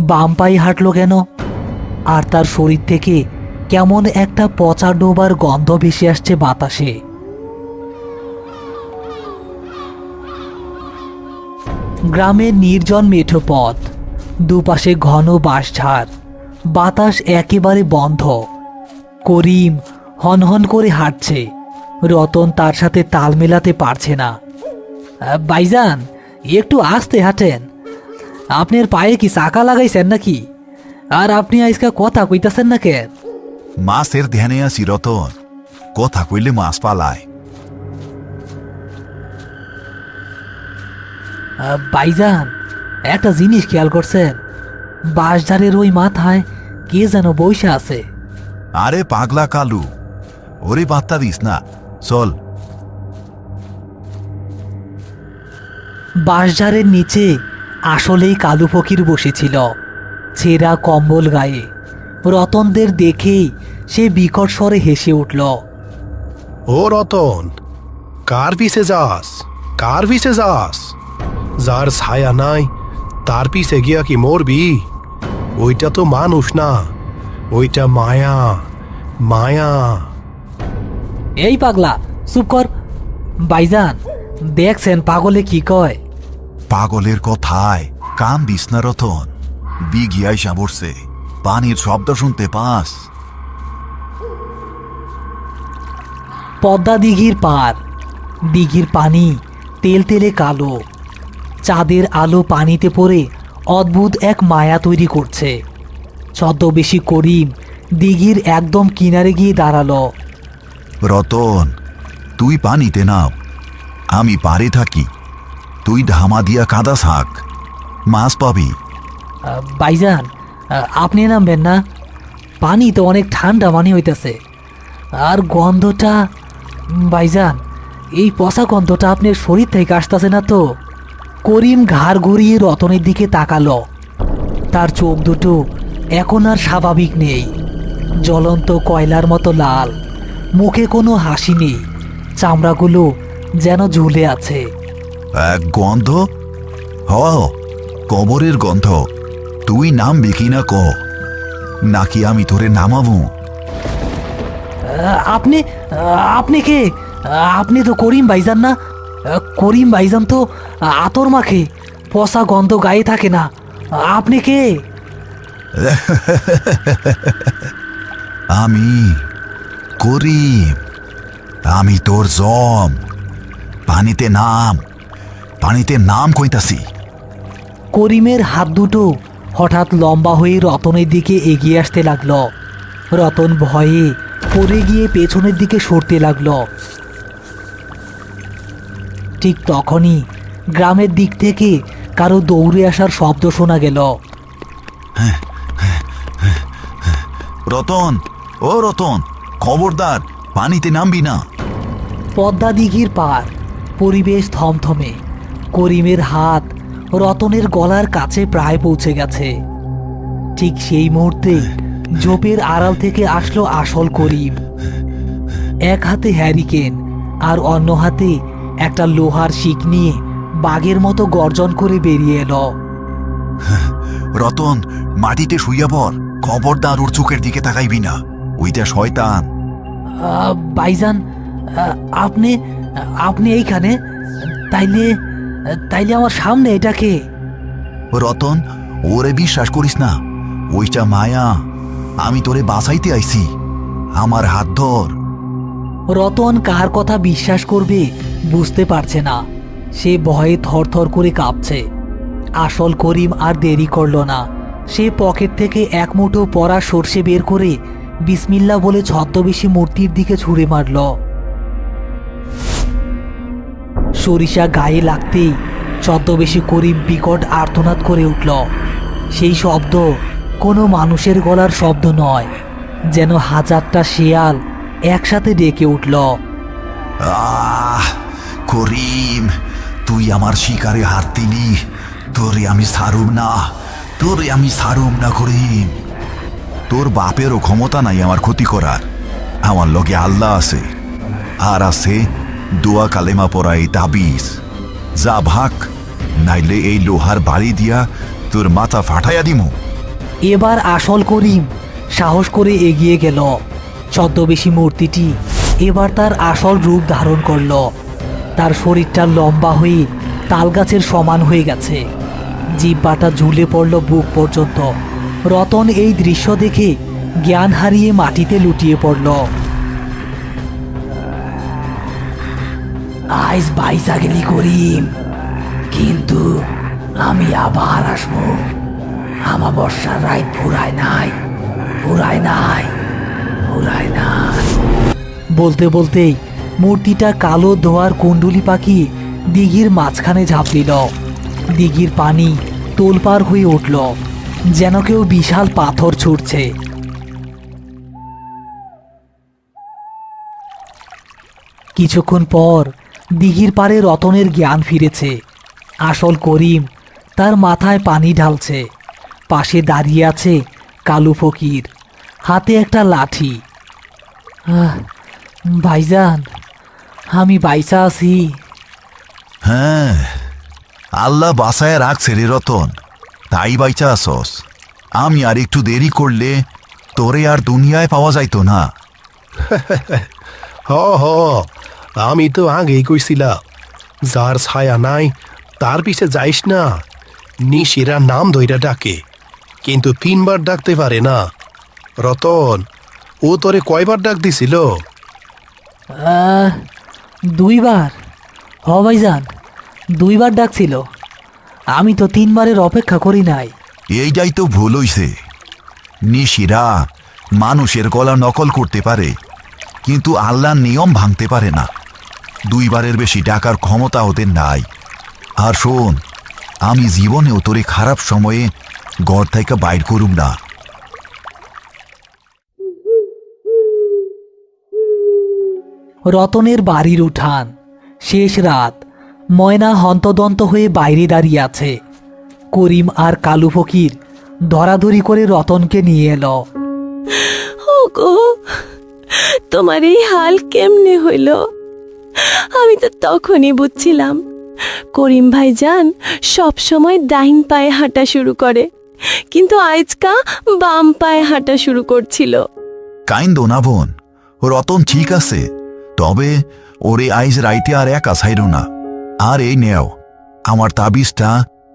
বাম পায়ে হাঁটলো কেন? আর তার শরীর থেকে কেমন একটা পচা ডোবার গন্ধ ভেসে আসছে বাতাসে। গ্রামের নির্জন মেঠো পথ, দুপাশে ঘন বাঁশঝাড়, বাতাস একেবারে বন্ধ। করিম হনহন করে হাঁটছে। রতন তার সাথে তাল মেলাতে পারছে না। ভাইজান, একটু আস্তে হাঁটেন। আপনার পায়ে কি চাকা লাগাইছেন নাকি? আর আপনি আজকা কথা কইতাছেন না কেন? মাছের ধ্যানে আছি রতন, কথা কইলে মাছ পালায়। ভাইজান, একটা জিনিস খেয়াল করছেন? বাঁশঝাড়ের ওই মাথায় কে যেন বসে আছে। আরে পাগলা কালু, ওরে পাত্তা দিস না, চল। বাঁশঝাড়ের নিচে আসলেই কালু ফকির বসেছিল, ছেঁড়া কম্বল গায়ে। রতনদের দেখেই সে বিকট স্বরে হেসে উঠল। ও রতন, কার পিছে যাস? কার পিছে যাস? যার ছায়া নাই তার পিছে গিয়া কি মরবি? ওইটা তো মানুষ না, ওইটা মায়া, মায়া। এই পাগলা, চুপ কর। ভাইজান, দেখছেন পাগলে কি কয়? পাগলের কথায় কান দিস না রতন, বিগিয়াই সাবরছে, পানির শব্দ শুনতে পাস? পদ্মা দিঘির পার, দিঘির পানি তেলতেলে কালো। চাঁদের আলো পানিতে পড়ে অদ্ভুত এক মায়া তৈরি করছে। ছদ্মবেশী করিম দিঘির একদম কিনারে গিয়ে দাঁড়ালো। রতন, তুই পানিতে নাম, আমি পারে থাকি। তুই ধামা দিয়া কাদা থাক, মাছ পাবি। ভাইজান, আপনি নামবেন না? পানি তো অনেক ঠান্ডা পানি হইতেছে। আর গন্ধটা, ভাইজান, এই পচা গন্ধটা আপনার শরীর থেকে আসতেছে না তো? করিম ঘাড় ঘুরিয়ে রতনের দিকে তাকালো। তার চোখ দুটো এখন আর স্বাভাবিক নেই, জ্বলন্ত কয়লার মতো লাল। মুখে কোনো হাসি নেই, চামড়াগুলো যেন ঝুলে আছে। এক গন্ধ, হ, কবরের গন্ধ। তুই নামবি কি না ক, নাকি আমি তোরে নামাবো? আপনি আপনি কে? আপনি তো করিম ভাইজান না? করিম ভাইজান তো আতর মাখে, পচা গন্ধ গায়ে থাকে না। আপনি কে? আমি করিম, আমি তোর জম। পানিতে নাম, পানিতে নাম কইতাছি। করিমের হাত দুটো হঠাৎ লম্বা হয়ে রতনের দিকে এগিয়ে আসতে লাগলো। রতন ভয়ে পড়ে গিয়ে পেছনের দিকে সরতে লাগলো। ঠিক তখনই গ্রামের দিক থেকে কারো দৌড়ে আসার শব্দ শোনা গেল। রতন, ও রতন, খবরদার, পানিতে নামবি না। পদ্মা দিঘির পার, পরিবেশ থমথমে। করিমের হাত রতনের গলার কাছে প্রায় পৌঁছে গেছে। ঠিক সেই মুহূর্তে ঝোপের আড়াল থেকে আসলো আসল করিম। এক হাতে হ্যারিকেন আর অন্য হাতে একটা লোহার শিক নিয়ে বাঘের মতো গর্জন করে বেরিয়ে এলো। রতন, মাটিতে শুইয়া পড়, খবরদার ওর চোখের দিকে তাকাইবি না, ওইটা শয়তান। ভাইজান, আপনি আপনি এইখানে? তাইলে তাইলে আমার সামনে এটাকে? রতন, ওরে বিশ্বাস করিস না, ওইটা মায়া। আমি তোরে বাঁচাইতে আইছি, আমার হাত ধর। রতন কার কথা বিশ্বাস করবে বুঝতে পারছে না। সে ভয়ে থরথর করে কাঁপছে। আসল করিম আর দেরি করল না। সে পকেট থেকে এক মুঠো পরা সর্ষে বের করে বিসমিল্লাহ বলে ছদ্মবেশী মূর্তির দিকে ছুঁড়ে মারল। সরিষা গায়ে লাগতেই ছদ্মবেশী করিম বিকট আর্তনাদ করে উঠল। সেই শব্দ কোনো মানুষের গলার শব্দ নয়, যেন হাজারটা শেয়াল একসাথে ডেকে উঠল। আহ, করিম, তুই আমার শিকারে হাত দিলি, তোরে আমি ছাড়ুম না, তোরে আমি ছাড়ুম না করিম। তোর বাপেরও ক্ষমতা নাই আমার ক্ষতি করার। আমার লগে আল্লাহ আছে, আর আছে দোয়া কালেমা পড়া এই তাবিজ। যা ভাগ, নাইলে এই লোহার বাড়ি দিয়া তোর মাথা ফাটাইয়া দিমু। এবার আসল করিম সাহস করে এগিয়ে গেল। ছদ্মবেশী মূর্তিটি এবার তার আসল রূপ ধারণ করল। তার শরীরটা লম্বা হয়ে তালগাছের সমান হয়ে গেছে, জিহ্বাটা ঝুলে পড়ল বুক পর্যন্ত। রতন এই দৃশ্য দেখে জ্ঞান হারিয়ে মাটিতে লুটিয়ে পড়ল। আইস বাইসা গেলি করিম, কিন্তু আমি আবার আসবো। আমাবস্যার রাত ফুরায় নাই, ফুরায় নাই, ফুরায় নাই। বলতে বলতেই মূর্তিটা কালো ধোয়ার কুণ্ডুলি পাখি দিঘির মাঝখানে ঝাঁপ দিল। দিঘির পানি তোলপাড় হয়ে উঠল, যেন কেউ বিশাল পাথর ছুঁড়ছে। কিছুক্ষণ পর দিঘির পাড়ে রতনের জ্ঞান ফিরেছে। আসল করিম তার মাথায় পানি ঢালছে। পাশে দাঁড়িয়ে আছে কালু ফকির, হাতে একটা লাঠি। ভাইজান, আমি বাইসা আছি। হ্যাঁ, আল্লাহ বাসায় রাখছে রে রতন, তাই বাইচা আসস। আমি আর একটু দেরি করলে তোরে আর দুনিয়ায় পাওয়া যাইতো না। হ হ, আমি তো আগেই কইছিলাম, যার ছায়া নাই তার পিছে যাইস না। নিশিরা নাম ধইরা ডাকে, কিন্তু 3 বার ডাকতে পারে না। রতন, ও তোরে কয়বার ডাক দিছিল? 2 বার। হ ভাইজান, 2 বার ডাকছিল। আমি তো 3 বারের অপেক্ষা করি নাই। এইটাই তো ভুল হইছে। নিশিরা মানুষের গলা নকল করতে পারে, কিন্তু আল্লাহর নিয়ম ভাঙতে পারে না। 2 বারের বেশি ডাকার ক্ষমতা ওদের নাই। আর শোন, আমি জীবনেও তোরে খারাপ সময়ে ঘর থেকে বাইর করুম না। রতনের বাড়ির উঠান, শেষ রাত। ময়না হন্তদন্ত হয়ে বাইরে দাঁড়িয়ে আছে। করিম আর কালু ফকির ধরাধরি করে রতনকে নিয়ে এলো। ওগো, তোমার এই হাল কেমনে হইল? আমি তো তখনই বুঝছিলাম করিম ভাইজান সব সময় ডাইন পায়ে হাঁটা শুরু করে, কিন্তু আজকা বাম পায়ে হাঁটা শুরু করছিল। কাইন্দো না বোন, রতন ঠিক আছে। তবে ওরে আইজ রাইতে আর একা ছাইরো না। আর এই নেও, আমার তাবিজটা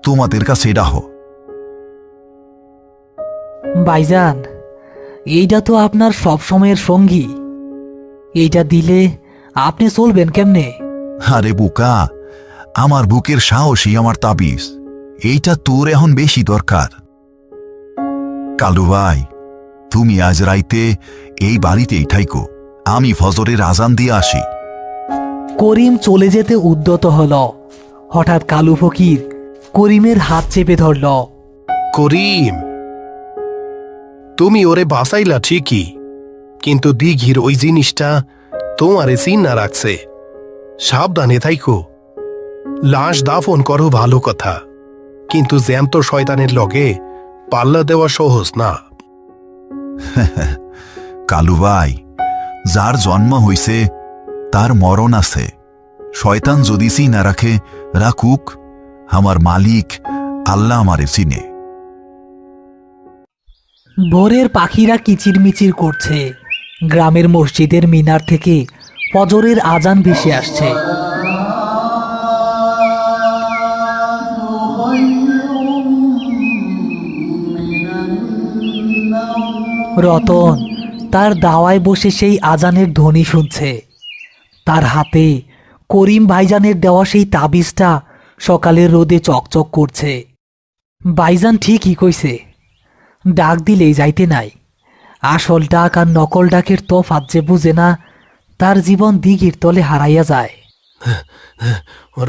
তোমাদের কাছে রাখো। ভাইজান, এইটা তো আপনার সব সময়ের সঙ্গী। এইটা দিলে আপনি চলবেন কেমনে? আরে বোকা, আমার বুকের সাহসী আমার তাবিজ। এইটা তোর এখন বেশি দরকার। কালু ভাই, তুমি আজ রাইতে এই বাড়িতেই থাইকো, আমি ফজরের আজান দিয়ে আসি। করিম চলে যেতে উদ্যত হল। হঠাৎ কালু ফকির করিমের হাত চেপে ধরল। করিম, তুমি ওরে বাঁচাইলা ঠিকই, কিন্তু দিঘির ওই জিনিসটা তোমারে চিন্না রাখছে। সাবধানে থাইকো। লাশ দাফন করো ভালো কথা, কিন্তু জ্যান্ত শয়তানের লগে পাল্লা দেওয়া সহজ না। কালু ভাই, যার জন্ম হইছে তার মরণ আছে। শয়তান যদি চিনা রাখে, রাখুক। আমার মালিক আল্লাহ আমারে চিনে। ভোরের পাখিরা কিচিরমিচির করছে। গ্রামের মসজিদের মিনার থেকে ফজরের আজান ভেসে আসছে। রতন তার দাওয়ায় বসে সেই আজানের ধ্বনি শুনছে। তার হাতে করিম ভাইজানের দেওয়া সেই তাবিজটা সকালের রোদে চকচক করছে। ভাইজান ঠিকই কইছে, ডাক দিলেই যাইতে নাই। আসল ডাক আর নকল ডাকের তফাৎ যে বুঝে না, তার জীবন দিঘির তলে হারাইয়া যায়।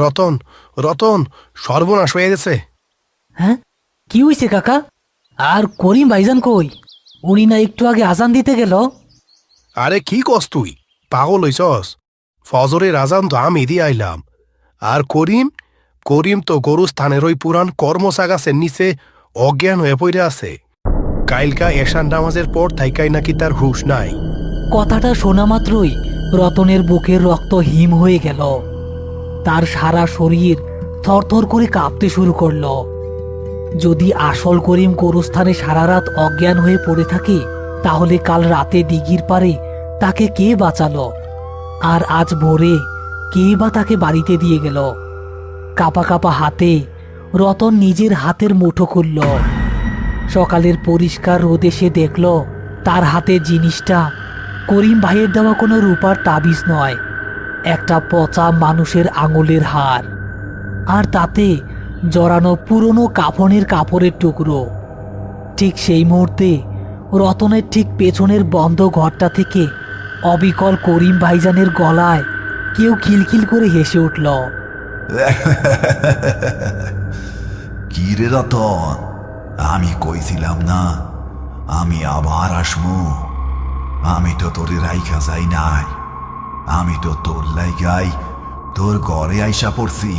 রতন, রতন, সর্বনাশ হয়ে গেছে। হ্যাঁ, কি হইছে কাকা? আর করিম ভাইজান কই? উনি না একটু আগে আজান দিতে গেল। আরে কি কস তুই? পাগল হইছস? ফজরের আজান তো আমি দিয়ে আইলাম। আর করিম, করিম তো গরুস্থানের ওই পুরান কর্মসা গাছের নিচে অজ্ঞান হয়ে পড়ে আছে। কাইলকা এশান নামাজের পর থাইকাই নাকি তার হুঁশ নাই। কথাটা শোনা মাত্রই রতনের বুকের রক্ত হিম হয়ে গেল। তার সারা শরীর থরথর করে কাঁপতে শুরু করলো। যদি আসল করিম গোরস্থানে সারা রাত অজ্ঞান হয়ে পড়ে থাকে, তাহলে কাল রাতে দিঘির পারে তাকে কে বাঁচালো? আর আজ ভোরে কে বা তাকে বাড়িতে দিয়ে গেল? কাপা কাপা হাতে রতন নিজের হাতের মুঠো খুলল। সকালের পরিষ্কার রোদে সে দেখল তার হাতে জিনিসটা করিম ভাইয়ের দেওয়া কোনো রূপার তাবিজ নয়, একটা পচা মানুষের আঙুলের হার, আর তাতে জড়ানো পুরনো কাফনের কাপড়ের টুকরো। ঠিক সেই মুহূর্তে রতনের ঠিক পেছনের বন্ধ ঘরটা থেকে অবিকল করিম ভাইজানের গলায় কেউ খিলখিল করে হেসে উঠল। কি রে রতন, আমি কইছিলাম না আমি আবার আসমু? আমি তো তোরে রাইখা যাই নাই, আমি তো তোর লাইগাই তোর ঘরে আইসা পড়ছি।